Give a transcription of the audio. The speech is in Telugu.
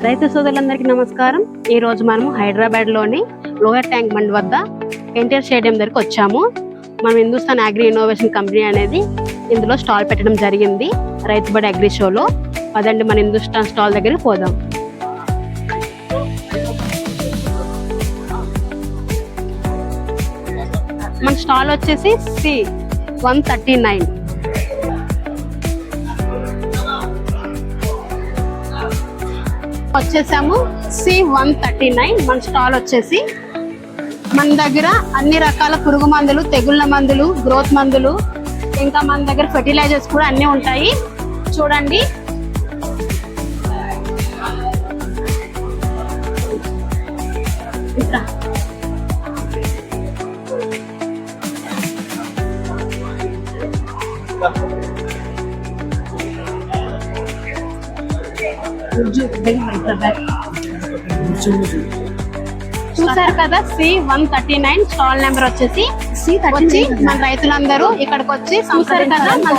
రైతు సోదరులందరికీ నమస్కారం. ఈ రోజు మనము హైదరాబాద్ లోని లోయర్ ట్యాంక్ బండ్ వద్ద ఎన్టీఆర్ స్టేడియం దగ్గరికి వచ్చాము. మనం హిందుస్థాన్ అగ్రి ఇన్నోవేషన్ కంపెనీ అనేది ఇందులో స్టాల్ పెట్టడం జరిగింది. రైతు బడి అగ్రి షోలో. పదండి మన హిందుస్థాన్ స్టాల్ దగ్గరికి పోదాం. మన స్టాల్ వచ్చేసి C139. వచ్చేసాము C139. మన స్టాల్ వచ్చేసి మన దగ్గర అన్ని రకాల పురుగు మందులు, తెగుళ్ళ మందులు, గ్రోత్ మందులు, ఇంకా మన దగ్గర ఫెర్టిలైజర్స్ కూడా అన్నీ ఉంటాయి. చూడండి, చూసారు కదా, C139 స్టాల్ నెంబర్ వచ్చేసి. మన రైతులందరూ ఇక్కడికి వచ్చి చూసారు కదా, మన